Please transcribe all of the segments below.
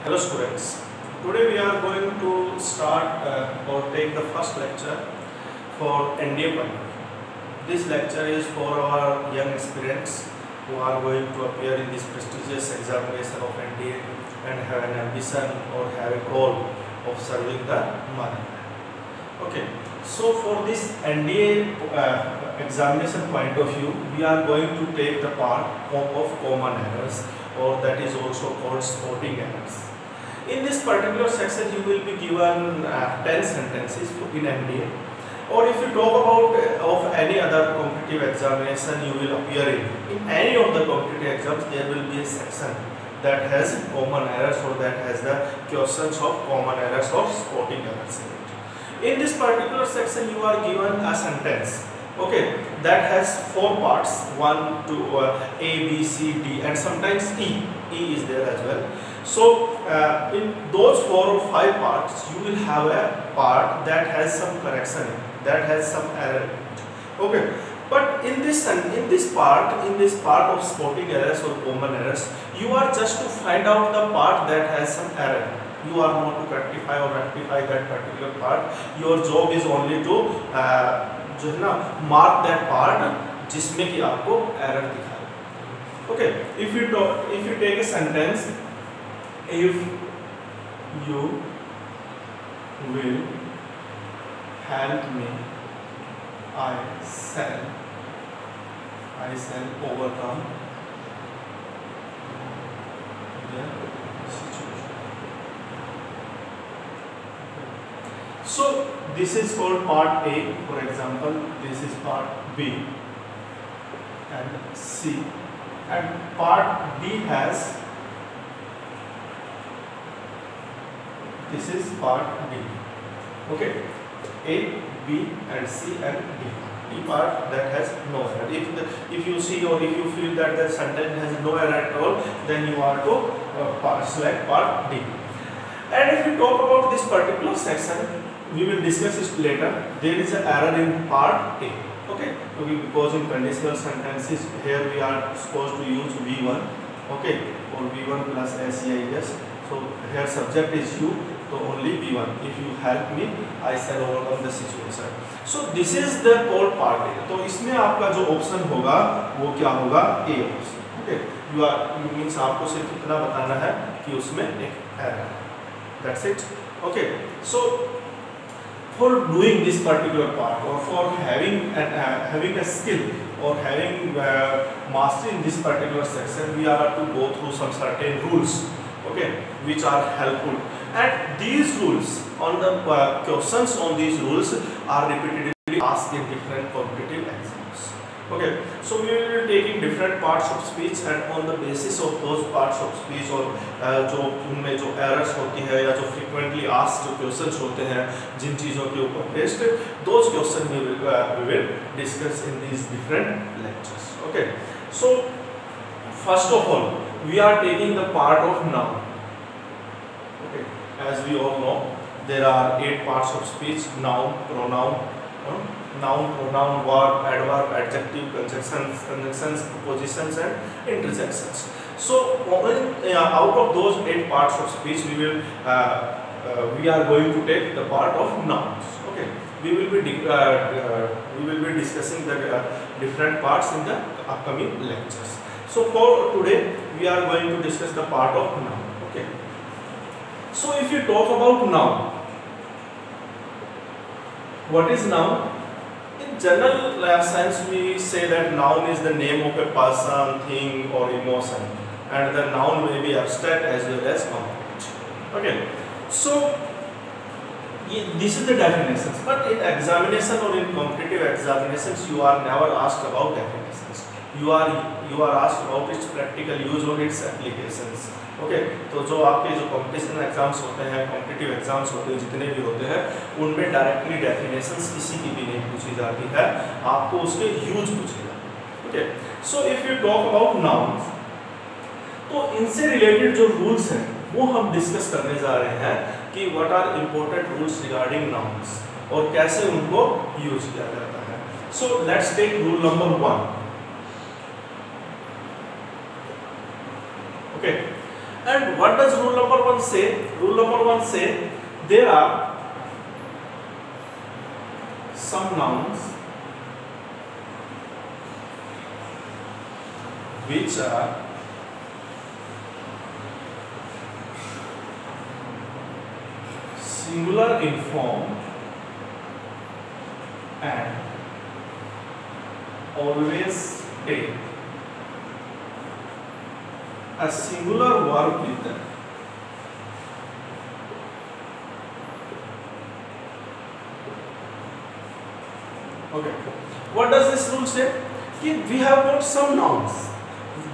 Hello students, today we are going to start or take the first lecture for NDA point. This lecture is for our young aspirants who are going to appear in this prestigious examination of NDA and have an ambition or have a goal of serving the mother. Okay, so for this NDA examination point of view, we are going to take the part of common errors, or that is also called sporting errors. In this particular section, you will be given 10 sentences in NDA, or if you talk about of any other competitive examination you will appear in any of the competitive exams, there will be a section that has common errors or that has the questions of common errors or sporting errors in it. In this particular section, you are given a sentence, okay, that has 4 parts, 1 to A, B, C, D, and sometimes E is there as well. So in those 4 or 5 parts, you will have a part that has some correction, that has some error. Okay, but in this part of sporting errors or common errors, you are just to find out the part that has some error. You are not to rectify or rectify that particular part. Your job is only to जो है ना mark that part जिसमें कि आपको error दिखाए. Okay, if you take a sentence, if you will help me, I shall overcome the situation. So this is called part A, for example. This is part B and C, and part D has, this is part D. Okay, A, B and C and D. D part that has no error. If you see or if you feel that the sentence has no error at all, then you are to select part D. And if we talk about this particular section, we will discuss it later. There is an error in part A. Okay, because in conditional sentences here we are supposed to use V1. Okay, or V1 plus SEIS. So here subject is you, so only V1. If you help me, I shall overcome the situation. So this is the called part A. तो इसमें आपका जो option होगा वो क्या होगा? A option. Okay, you means आपको सिर्फ इतना बताना है कि उसमें एक error. That's it. Okay, so for doing this particular part, or for having a skill or having mastery in this particular section, we are to go through some certain rules, okay, which are helpful. And these rules, on the questions on these rules are repeatedly asked in different competitive exams. Okay, so we will be taking different parts of speech, and on the basis of those parts of speech और जो उनमें जो errors होती है या जो frequently asked जो questions होते हैं जिन चीज़ों के ऊपर based, those questions we will discuss in these different lectures. Okay, so first of all, we are taking the part of noun. Okay, as we all know, there are 8 parts of speech: noun, pronoun, noun, pronoun, verb, adverb, adjective, conjunctions, prepositions, and interjections. So out of those 8 parts of speech, we are going to take the part of nouns. Okay, we will be discussing the different parts in the upcoming lectures. So for today, we are going to discuss the part of noun. Okay, so if you talk about noun, what is noun? In general sense, we say that noun is the name of a person, thing or emotion, and the noun may be abstract as well as concrete. Okay, so this is the definitions, but in examination or in competitive examinations, you are never asked about definitions. You are asked about its practical use or its applications. Okay, तो जो आपके जो competition exams होते हैं, competitive exams होते हैं, जितने भी होते हैं, उनमें डायरेक्टली डेफिनेशंस किसी की भी नहीं पूछी जाती है, आपको उसके यूज पूछेगा. Okay, so if you talk about nouns, तो इनसे रिलेटेड जो रूल्स हैं वो हम डिस्कस करने जा रहे हैं कि what are important rules regarding nouns और कैसे उनको यूज किया जाता है. So let's take rule number 1. Okay, And what does rule number 1 say? Rule number 1 say there are some nouns which are singular in form and always take a singular verb with them. Okay. What does this rule say? We have got some nouns.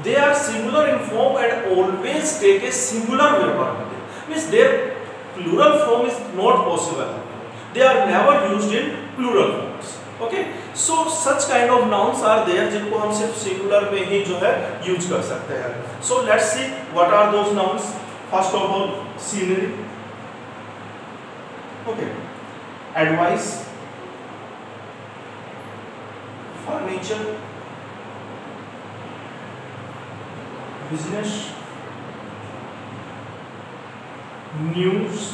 They are singular in form and always take a singular verb with them. Means their plural form is not possible. They are never used in plural forms. Okay. So such kind of nouns are there जिनको हम सिर्फ singular में ही जो है use कर सकते हैं. So let's see what are those nouns. First of all, scenery. Okay. Advice. Furniture. Business. News.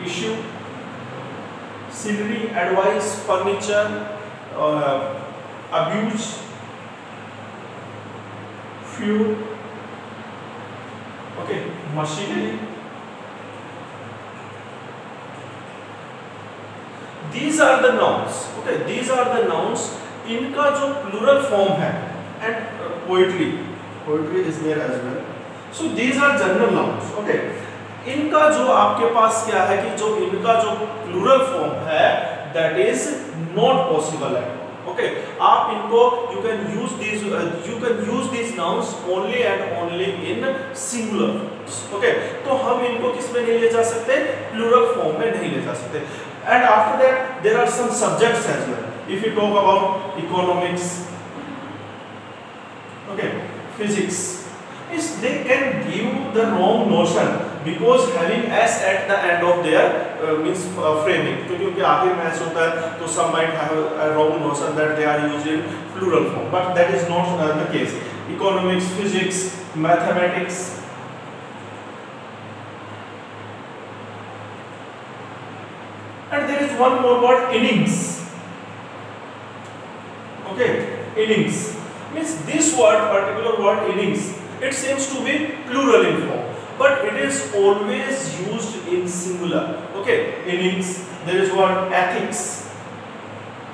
Issue. Scenery, advice, furniture, abuse, fuel, okay, machinery. These are the nouns. Okay, these are the nouns. इनका जो plural form है and poetry is there as well. So these are general nouns. Okay. इनका जो आपके पास क्या है कि जो इनका जो प्लूरल फॉर्म है दैट इज नॉट पॉसिबल है. ओके, आप इनको you can use these nouns only and only in singular. Okay, तो हम इनको किस में नहीं ले जा सकते? प्लूरल फॉर्म में नहीं ले जा सकते. And after that there are some subjects as well. If you talk about economics, okay, physics, is they can give the wrong notion because having s at the end of their means framing. क्योंकि उनके आखिर में s होता है तो some might have a wrong notion that they are used in plural form, but that is not the case. Economics, physics, mathematics. And there is one more word, innings. Okay, innings means this word, particular word innings, it seems to be plural in form, but it is always used in singular. Okay, innings. There is word ethics.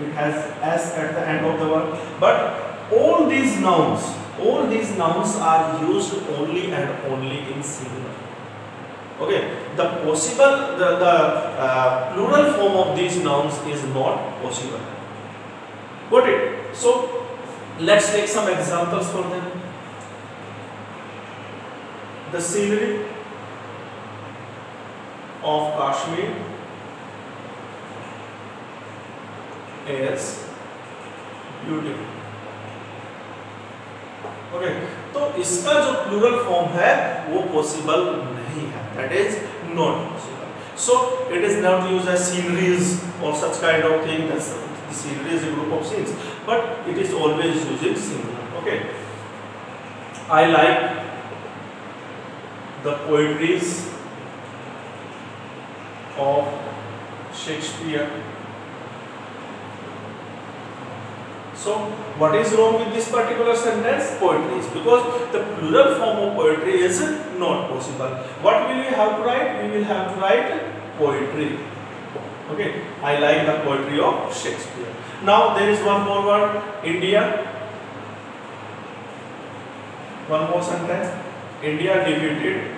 It has s at the end of the word. But all these nouns are used only and only in singular. Okay, the plural form of these nouns is not possible. Got it? So let's take some examples for them. The scenery of Kashmir is beautiful. Okay, तो इसका जो plural form है वो possible नहीं है. That is not possible. So it is not used as sceneries or such kind of thing. The scenery is a group of scenes, but it is always used in singular. Okay, I like the poetries of Shakespeare. So what is wrong with this particular sentence? Poetries, because the plural form of poetry is not possible. What will we have to write? We will have to write poetry. Okay, I like the poetry of Shakespeare. Now there is one more word, India. One more sentence. India defeated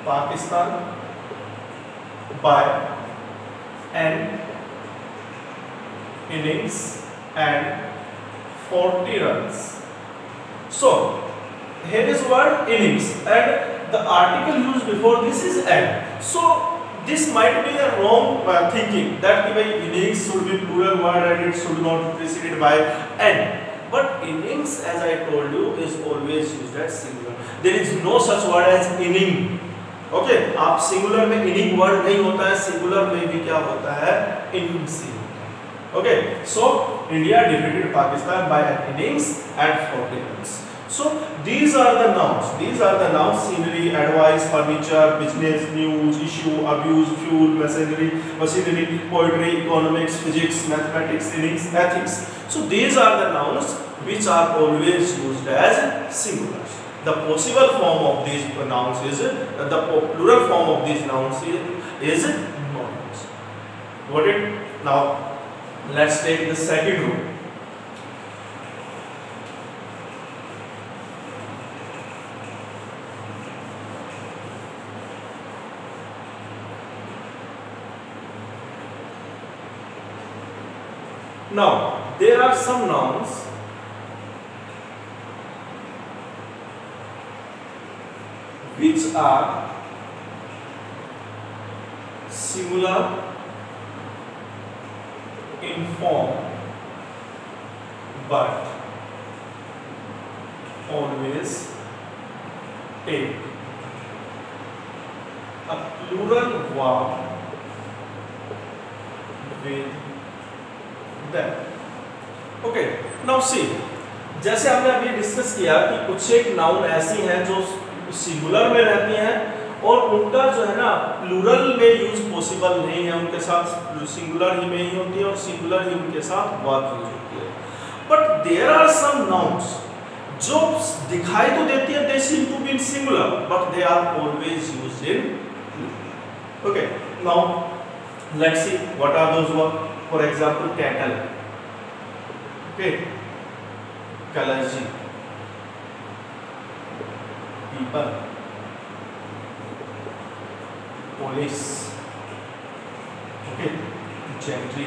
Pakistan by an innings and 40 runs. So here is word innings and the article used before this is an. So this might be a wrong thinking that innings should be plural word and it should not be preceded by an. But innings, as I told you, is always used as singular. There is no such word as inning. Okay, आप singular में inning word नहीं होता है, singular में भी क्या होता है? innings ही होता है. Okay, so India defeated Pakistan by an innings at 40 runs. So these are the nouns. These are the nouns: scenery, advice, furniture, business, news, issue, abuse, fuel, machinery, poetry, economics, physics, mathematics, innings, ethics. So these are the nouns which are always used as singulars. The possible form of these nouns is the plural form of these nouns is not. Got it? Now let's take the second rule. Now there are some nouns which are singular in form but always take a plural verb with them. Okay, now see, जैसे हमने अभी discuss किया कि कुछ एक noun ऐसी हैं जो सिंगुलर में रहती हैं और उनका जो है ना प्लूरल में यूज पॉसिबल नहीं है, उनके साथ सिंगुलर ही में ही होती है और सिंगुलर ही उनके साथ वर्ब यूज होती है. But there are some nouns जो दिखाई तो देती है, they seem to be in singular but they are always used in plural. Okay, now let's see what are those verb. For example cattle, okay, clergy, people, police, okay, gentry,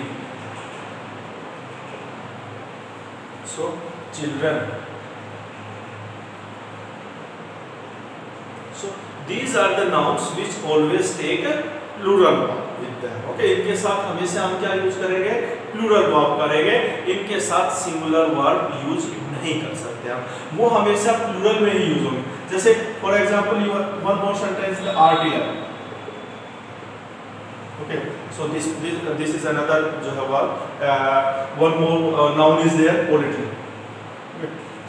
so children. So these are the nouns which always take a plural verb with them. Okay, इनके साथ हमेशा हम क्या use करेंगे? Plural verb करेंगे. इनके साथ singular verb use नहीं कर सकते हम, वो हमेशा प्लूरल में ही यूज होंगे. जैसे for example you one more sentence the artillery. Okay, so this is another जो है verb. One more noun is there, poultry.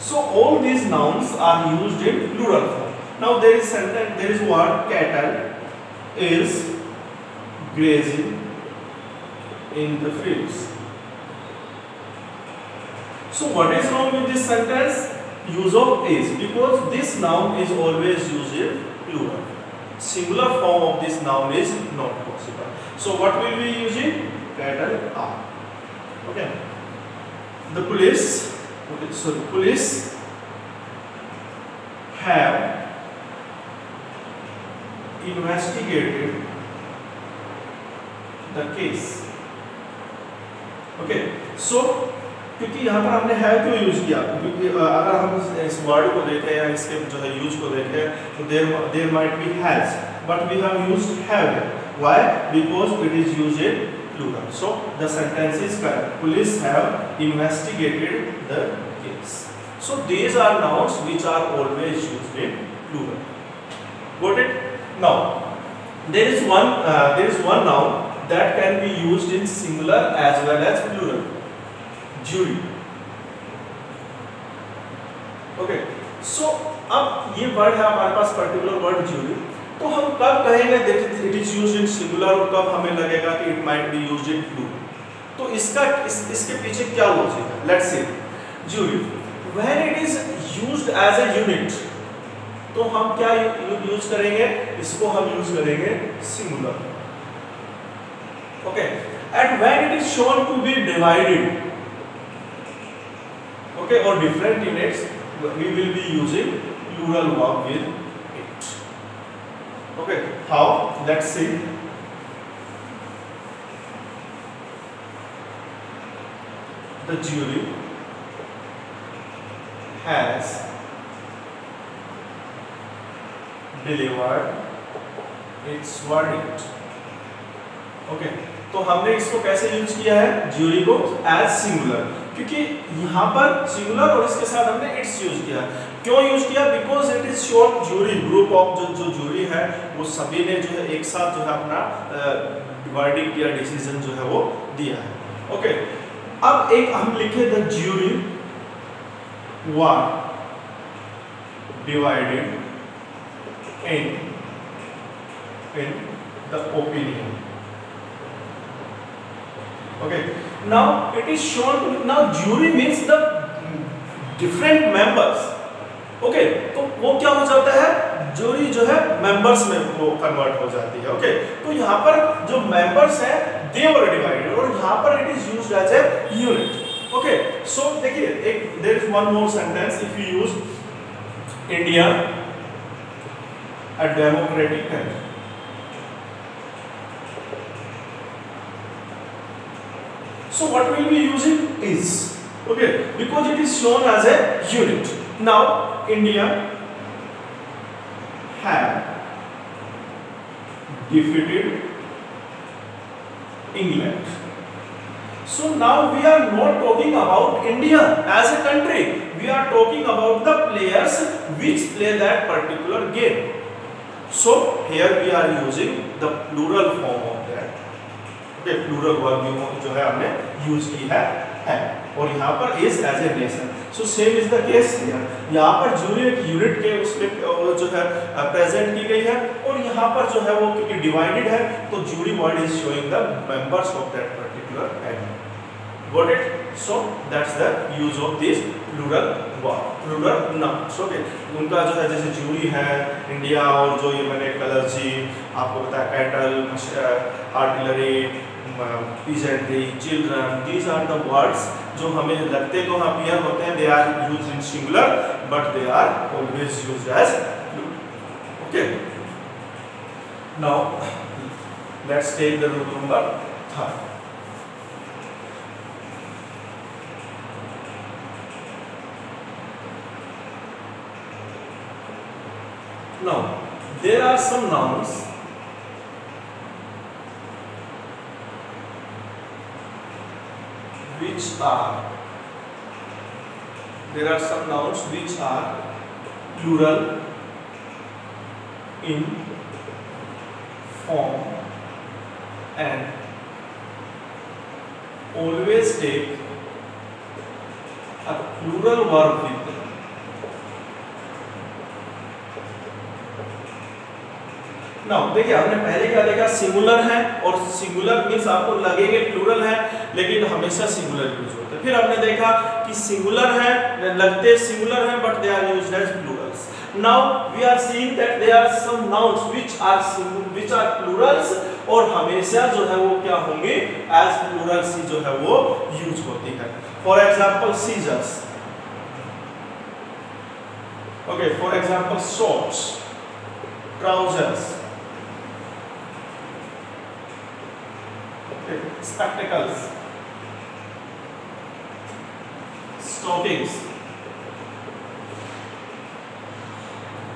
So all these nouns are used in plural form. Now there is sentence, there is word cattle is grazing in the fields. So what is wrong with this sentence? Use of is, because this noun is always used in plural. Singular form of this noun is not possible. So what will we use it? Cattle are. Okay. The police. Okay, so the police have investigated the case. Okay, so क्योंकि यहाँ पर हमने have क्यों use किया? क्योंकि अगर हम इस वर्ड को देखें या इसके जो है यूज को देखें तो there might be has, but we have used have. Why? Because it is used in plural. So the sentence is correct. Police have investigated the case. So these are nouns which are always used in plural. Got it? Now there is one noun that can be used in singular as well as plural. Jury. Okay. So अब ये word है हमारे पास particular word jury. तो हम कब कहेंगे that it is used in singular और कब हमें लगेगा कि it might be used in plural. तो इसके पीछे क्या लॉजिक है? Let's see. Jury. When it is used as a unit, तो हम क्या यूज करेंगे? इसको हम यूज करेंगे singular. Okay. And when it is shown to be divided, okay, or different units, we will be using plural verb with it. Okay, how? Let's see. The jury has delivered its verdict. Okay, तो हमने इसको कैसे use किया है? Jury को as singular, क्योंकि यहाँ पर सिंगुलर और इसके साथ हमने इट्स यूज किया. क्यों यूज किया? Because it is short jury, group of जो ज्यूरी है वो सभी ने जो है एक साथ जो है अपना वर्डिक्ट या डिसीजन जो है वो दिया है. ओके, अब एक हम लिखे the jury were divided in the opinion. Okay, now it is shown to, now jury means the different members. Okay, तो वो क्या हो जाता है, jury जो है members में वो convert हो जाती है. Okay, तो यहाँ पर जो members हैं they were divided और यहाँ पर it is used as a unit. Okay, so देखिए एक there is one more sentence. If you use India a democratic country, so what will be using is, okay, because it is shown as a unit. Now India have defeated England. So now we are not talking about India as a country, we are talking about the players which play that particular game. So here we are using the plural form of that. Plural verb जो है हमने use की है और यहाँ पर is as a nation. So same is the case here. यहाँ पर जूरी एक यूनिट के उसमें जो है प्रेजेंट की गई है और यहाँ पर जो है वो क्योंकि डिवाइडेड है तो jury word is showing the members of that particular animal. Got it? So that's the use of this plural verb, plural nouns. Okay, उनका जो है जैसे जूरी है इंडिया और जो ये मैंने कलर्जी आपको बताया cattle, artillery, peasantry, children, these are the words जो हमें लगते तो अपीयर होते हैं, they are used in singular but they are always used as plural. Okay. Now let's take the rule number 3. Now there are some nouns which are plural in form and always take a plural verb with them. Now देखिए हमने पहले क्या देखा, singular है और singular means आपको लगेंगे plural है लेकिन हमेशा सिंगुलर यूज होता है. फिर हमने देखा कि सिंगुलर है, लगते सिंगुलर हैं but they are used as plurals. Now we are seeing that there are some nouns which are plurals और हमेशा जो है वो क्या होंगे एज प्लूरल्स ही जो है वो यूज होती है. For example scissors. Okay, for example shorts, trousers, spectacles, stockings.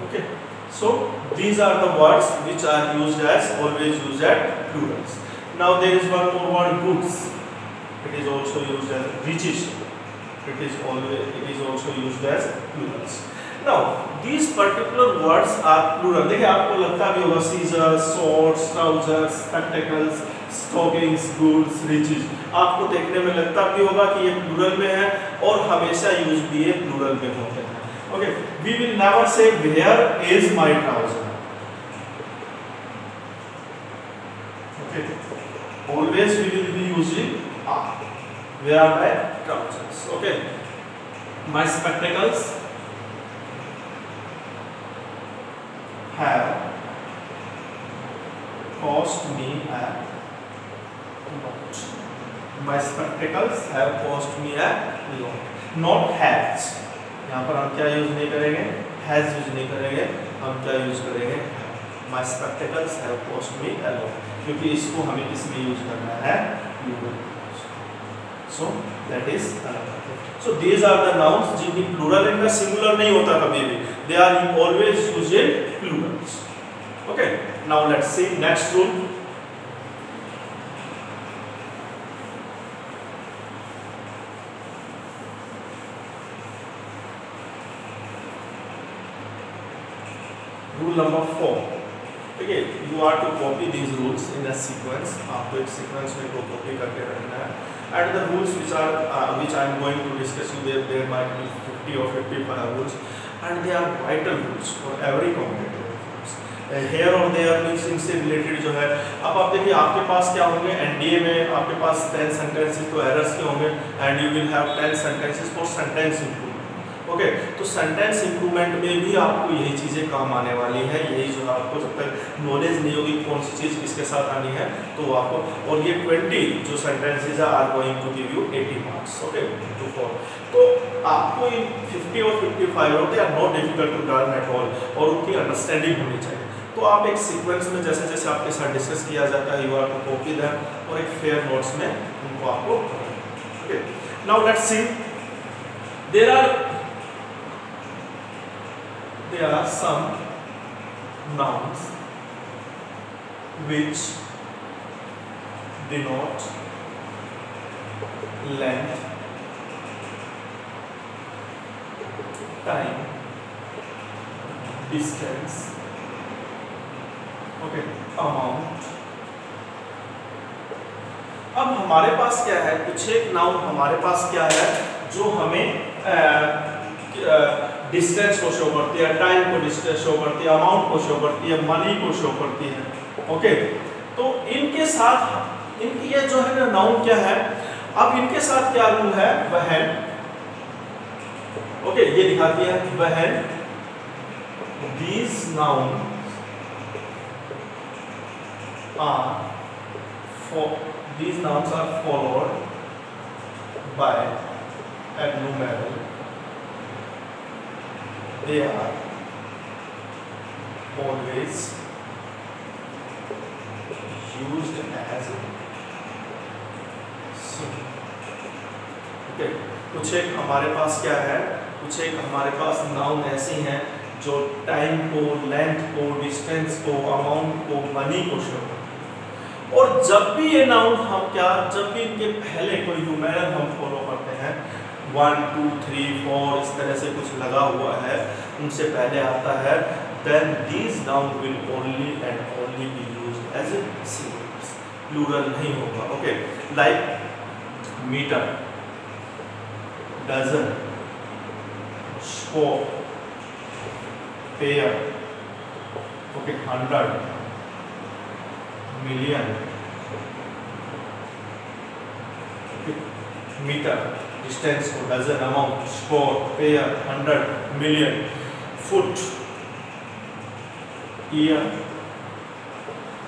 Okay, so these are the words which are used as always used as plurals. Now there is one more word, goods. It is also used as riches. It is also used as plurals. Now these particular words are plural. देखिए आपको लगता भी होगा scissors, swords, trousers, spectacles, stockings, goods, riches. आपको देखने में लगता भी होगा कि ये प्लूरल में है और हमेशा यूज भी ये प्लूरल में होते हैं. Okay, we will never say where is my trouser. Okay, always we will be using are. Where are my trousers? Okay, my spectacles have cost me a lot. My spectacles have cost me a lot. Not has. यहाँ पर हम क्या use नहीं करेंगे, has use नहीं करेंगे, हम क्या यूज करेंगे, my spectacles have cost me a lot, क्योंकि इसको हमें किसमें यूज करना है, so that is another thing. So these are the nouns जिनकी plural इनका singular नहीं होता कभी भी, they are always used in plurals. Okay, now let's see next rule. Rule number 4. Okay, you are to copy these rules in a sequence. आपको एक sequence में को copy करके रखना है. and the rules which I am going to discuss you, there might be 50 or 55 rules, and they are vital rules for every competitive exams. Here or there means इनसे related जो है, अब आप देखिए आपके पास क्या होंगे एनडीए में, आपके पास 10 सेंटेंसेस तो एरर्स के होंगे, and you will have 10 sentences for sentence improvement. Okay, तो सेंटेंस इंप्रूवमेंट में भी आपको यही चीज़ें काम आने वाली है, यही जो है आपको जब तक नॉलेज नहीं होगी कौन सी चीज़ किसके साथ आनी है तो आपको, और ये 20 जो sentences are going to give you 80 marks. Okay, to 4, तो आपको ये 50 और 55 और they are not difficult to learn at all, और उनकी अंडरस्टैंडिंग होनी चाहिए। तो आप एक सीक्वेंस में जैसे जैसे आपके साथ डिस्कस किया जाता है, you are to copy them, और एक फेयर नोट्स में उनको आपको। Okay, now let's see, there are some nouns which denote length, time, distance, okay, amount। अब हमारे पास क्या है, कुछ एक नाउन हमारे पास क्या है जो हमें डिस्टेंस को शो करती है, टाइम को डिस्टेंस शो करती है, अमाउंट को शो करती है, मनी को शो करती है। ओके, तो इनके साथ इनकी ये जो है ना नाउन क्या है, अब इनके साथ क्या रूल है, व्हेन, ओके, ये दिखाती है when these nouns are followed by a numeral, they are always used as symbol। Okay, कुछ एक हमारे पास क्या है, कुछ एक हमारे पास नाउन ऐसी हैं जो टाइम को, लेंथ को, डिस्टेंस को, अमाउंट को, मनी को शो करती है। और जब भी ये नाउन हम क्या, जब भी इनके पहले कोई न्यूमेरल हम फॉलो करते हैं, 1 2 3 4 इस तरह से कुछ लगा हुआ है, उनसे पहले आता है, then these noun will only and only be used as singulars, plural नहीं होगा। Okay, like meter, dozen, score, pair, okay, 100, million, okay, meter, distance, dozen, amount, score, pair, 100, million, foot, year।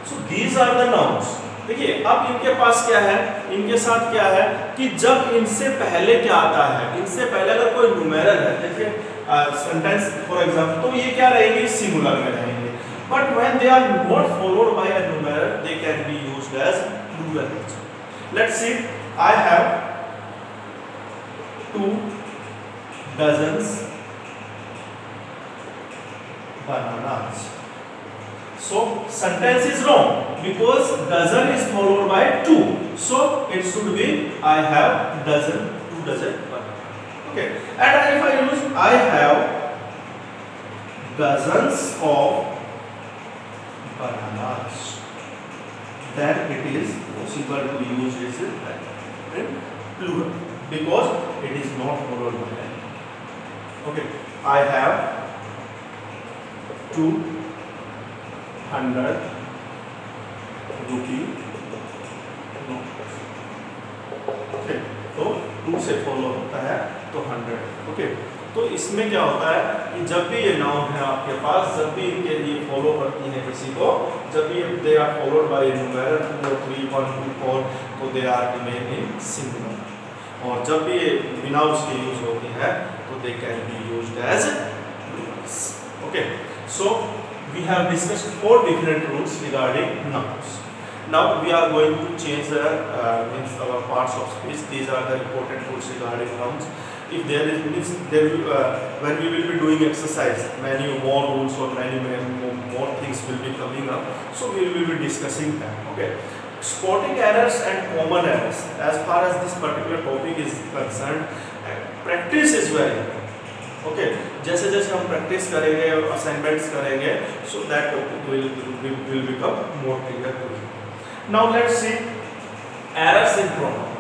So these are the nouns। देखिए अब इनके पास क्या है, इनके साथ क्या है कि जब इनसे पहले क्या आता है, इनसे पहले अगर कोई न्यूमेरल है, देखिए सेंटेंस फॉर एग्जांपल, तो ये क्या रहेंगे, सिंगुलर में रहेंगे, but when they are not followed by a numeral they can be used as plural. Let's see, I have 2 dozens bananas। So sentence is wrong because dozen is followed by 2, so it should be I have dozen, 2 dozen bananas। Okay, and if I use I have dozens of bananas, then it is possible to use this in plural because it is not followed by n। Okay, I have 200 rupee note। Okay, तो 2 से follow होता है तो 100। Okay, तो इसमें क्या होता है कि जब भी ये नाउन है आपके पास, जब भी इनके लिए फॉलो करती है किसी को, जब भी they are followed by numeral 2 और 3 1 2 4 तो they are remain in singular, और जब भी ये बिना उसके यूज होती है तो they can be used as plurals. Okay, so we have discussed 4 different rules regarding nouns। Now we are going to change the means our parts of speech। These are the important rules regarding nouns। If there is means there will, when we will be doing exercise, many more rules or many more things will be coming up, so we will be discussing that। Okay, spotting errors and common errors, as far as this particular topic is concerned, practice is very important। Okay, जैसे जैसे हम practice करेंगे और assignments करेंगे, so that topic will become more clear to you. Now let's see errors in pronoun.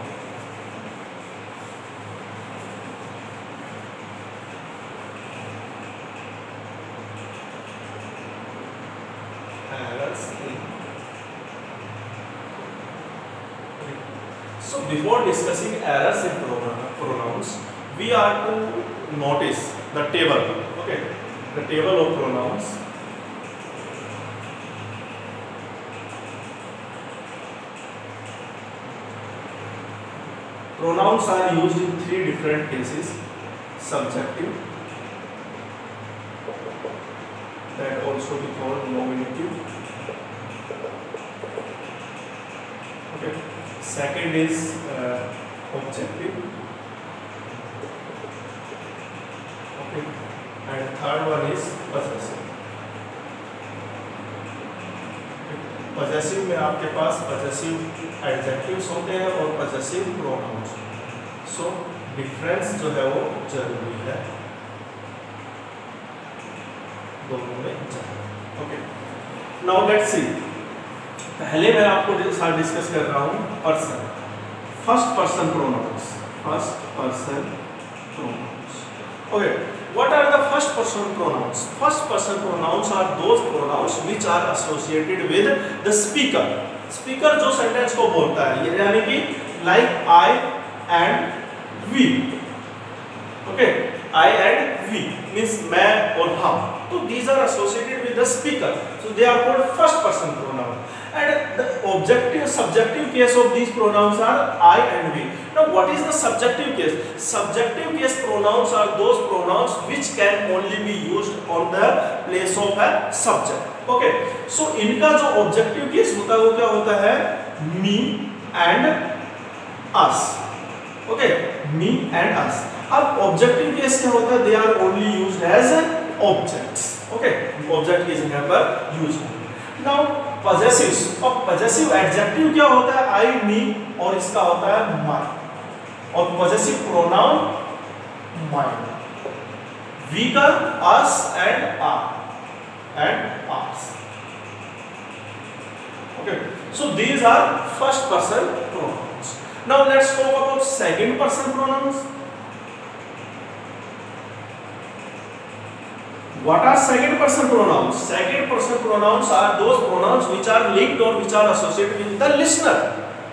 before discussing errors in pronouns, we are to notice the table. Okay, the table of pronouns. Pronouns are used in 3 different cases: subjective, that also we call nominative. Okay. Second is objective. Okay. And third one is possessive. Possessive में आपके पास possessive adjectives होते हैं और possessive pronounce. So difference जो है वो जरूरी है दोनों में। ओके, नाउ लेट्स सी। पहले मैं आपको साथ डिस्कस कर रहा हूँ person, first person pronouns. First person pronouns. Okay, what are the first person pronouns? First person pronouns are those pronouns which are associated with the speaker. Speaker जो sentence को बोलता है, यानी कि like I and we. Okay, I and we means मैं और हम. So these are associated with the speaker. So they are called first person pronoun. And the objective, subjective case of these pronouns are I and we. Now, what is the subjective case? Subjective case pronouns are those pronouns which can only be used on the place of a subject. Okay. So, इनका जो objective case होता है वो क्या होता है? Me and us. Okay. Me and us. अब objective case क्या होता है? They are only used as objects. Okay. Object is never used. Now, possessives. अब possessive adjective क्या होता है? I, me और इसका होता है my. और possessive pronoun mine. We का us and our and ours. Okay. So these are first person pronouns. Now let's talk about second person pronouns. What are second person pronouns? Second person pronouns are those pronouns which are linked or which are associated with the listener.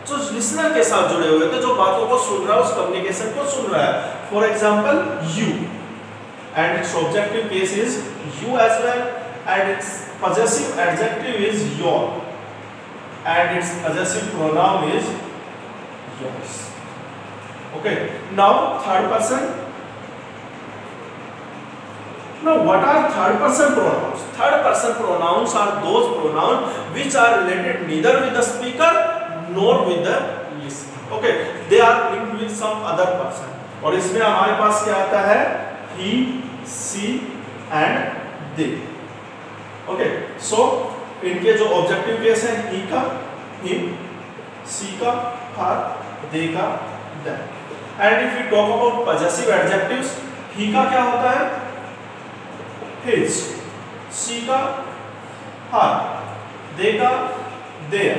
जो listener के साथ जुड़े हुए थे, जो बातों को सुन रहा है, उस कम्युनिकेशन को सुन रहा है। For example you, and its objective case is you as well, and its possessive adjective is your, and its possessive pronoun is yours. Okay, now third person. Now, what are third person pronouns? Third person pronouns are those pronouns which are related neither with the speaker nor with the listener. Okay, they are linked with some other person. और इसमें हमारे पास क्या आता है? He, she and they. Okay, so इनके जो objective case है he का him, she का her, they का them. And if we talk about possessive adjectives, he का क्या होता है? His, she का her, they का their,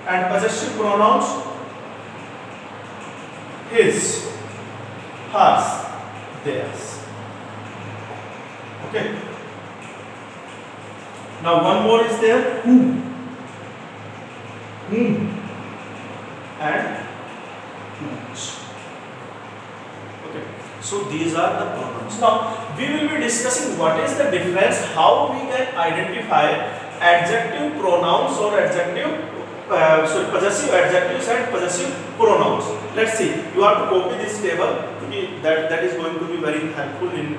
and possessive pronouns his, hers, theirs. Okay. Now one more is there, whom, and whose. Okay. So these are the pronouns. Now we will be discussing what is the difference, how we can identify adjective pronouns or possessive adjectives and possessive pronouns. Let's see. You have to copy this table. That is going to be very helpful in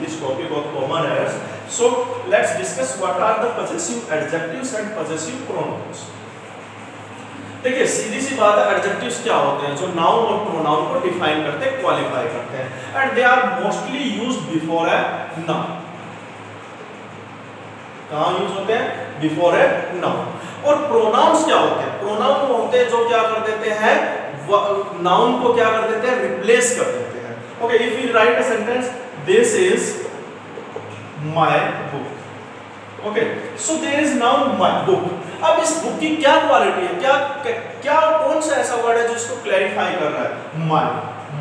this topic of common errors. So let's discuss what are the possessive adjectives and possessive pronouns. देखिए सीधी सी बात है, adjectives क्या होते हैं? जो noun और pronoun को define करते हैं, क्वालिफाई करते हैं, and they are mostly used before a noun. कहाँ यूज होते हैं? Before a noun. और प्रोनाउंस क्या होते हैं? प्रोनाउन होते हैं जो क्या कर देते हैं? नाउन को क्या कर देते हैं? रिप्लेस कर देते हैं। Okay, if you write a sentence, this is my book. Okay, so there is now my book. अब इस बुक की क्या क्वालिटी है? क्या कौन सा ऐसा वर्ड है जो इसको क्लैरिफाई कर रहा है?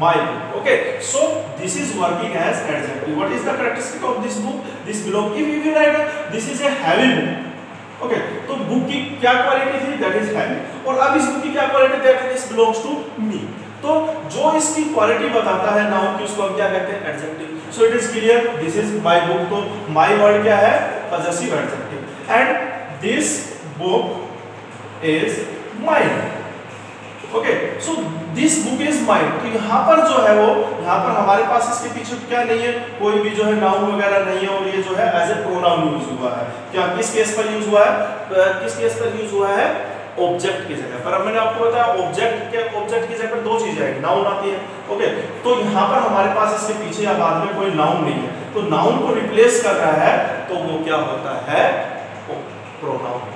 my book. Okay, so this is working as adjective. What is the characteristic of this book? This belong, if you write this is a heavy book, okay, तो बुक की क्या क्वालिटी थी, दैट इज हैवी, और अब इस book की क्या quality, that is belongs to me. तो जो इसकी क्वालिटी बताता है नाउन की, उसको हम क्या कहते हैं, adjective. So it is clear, this is my book, तो माय वर्ड क्या है, possessive adjective, and this book is mine. Okay, so this book is mine, तो यहाँ पर जो है वो, यहाँ पर हमारे पास इसके पीछे क्या नहीं है, कोई भी जो है नाउन वगैरह नहीं है, और ये जो है एज ए प्रोनाउन यूज हुआ है। क्या किस केस पर यूज हुआ है, किस केस पर यूज हुआ है, ऑब्जेक्ट की जगह पर। अब मैंने आपको बताया ऑब्जेक्ट की जगह पर दो चीजें आएगी, नाउन आती है। ओके, तो यहाँ पर हमारे पास इसके पीछे या बाद में कोई नाउन नहीं है, तो नाउन को रिप्लेस कर रहा है, तो वो क्या होता है, प्रोनाउन।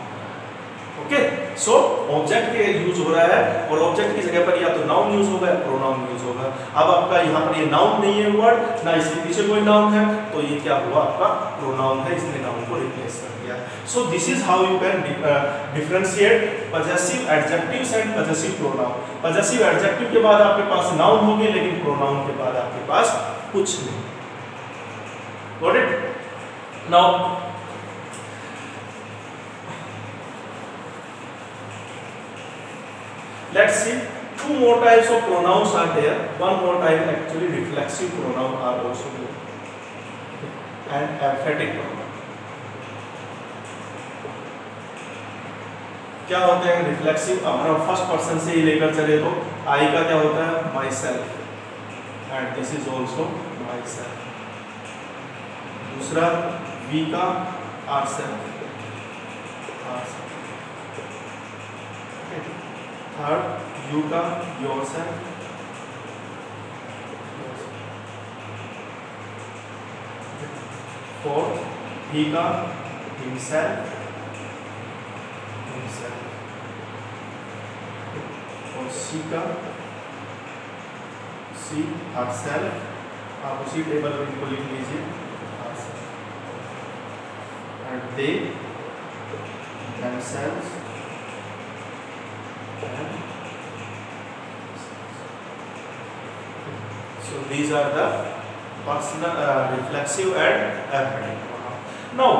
ओके, सो ऑब्जेक्ट के यूज हो रहा है, और ऑब्जेक्ट की जगह पर या तो नाउन यूज होगा या प्रोनाउन यूज होगा। अब आपका यहाँ पर ये नाउन नहीं है वर्ड, ना इसके पीछे कोई नाउन है, तो ये क्या हुआ, आपका प्रोनाउन है, इसने नाउन को रिप्लेस कर दिया। सो this is how you can differentiate possessive adjectives and possessive pronoun. Possessive adjective के बाद आपके पास नाउन होगी, लेकिन प्रोनाउन के बाद आपके पास कुछ नहीं। Got it? Now let's see, two more types of pronouns are there. One more type, actually reflexive pronoun are also there, and emphatic pronoun. क्या होते हैं रिफ्लेक्सिव? अगर हम फर्स्ट पर्सन से ही लेकर चले तो आई का क्या होता है, my self, and this is also my self. दूसरा वी का आर सेल्फ, थर्ड यू का योर सेल्फ, फोर्थ ही का हिमसेल्फ, और सी का सी हरसेल्फ। आप उसी टेबल में इनको लिख लीजिए, and they themselves, so these are the personal reflexive and emphatic pronoun. Now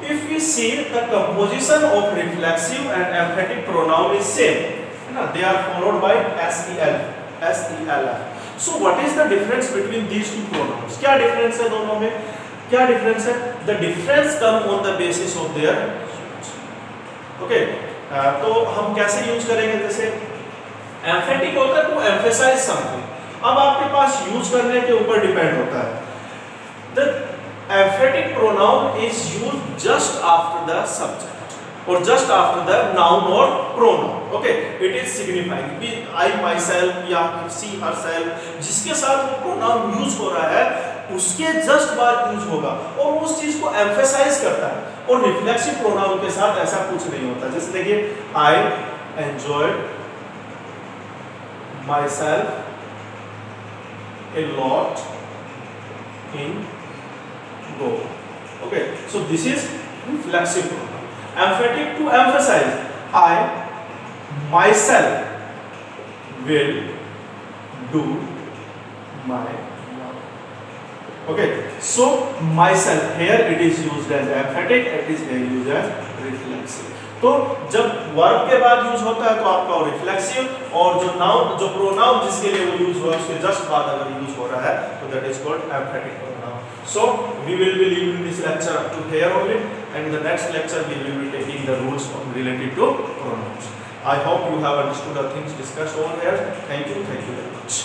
if we see the composition of reflexive and emphatic pronoun is same, they are followed by SEL. So what is the difference between these two pronouns? क्या difference है दोनों में? क्या difference है? The difference come on the basis of their use. Okay, तो हम कैसे use करेंगे? जैसे emphatic होता है to emphasize something. अब आपके पास यूज करने के ऊपर डिपेंड होता है. The emphatic pronoun is used just after the subject or just after the noun or pronoun. Okay, it is signifying be I myself या she herself, जिसके साथ वो pronoun यूज हो रहा है उसके जस्ट बाद यूज होगा और वो उस चीज को एम्फेसाइज करता है. और रिफ्लेक्सिव प्रोनाउन के साथ ऐसा कुछ नहीं होता. जैसे देखिए I enjoyed myself a lot in Goa. Okay, so this is reflexive pronoun. Emphatic to emphasize, I myself will do my work. Okay, so myself here it is used as emphatic, it is here used as reflexive. तो जब verb के बाद use होता है तो आपका reflexive, और जो नाउन जो प्रोनाउन जिसके लिए वो यूज हुआ उसके जस्ट बाद अगर यूज हो रहा है तो that is called emphatic pronoun. So we will be leaving this lecture up to here only, and in the next lecture we will be taking the rules related to pronouns. I hope you have understood the things discussed over here. Thank you very much.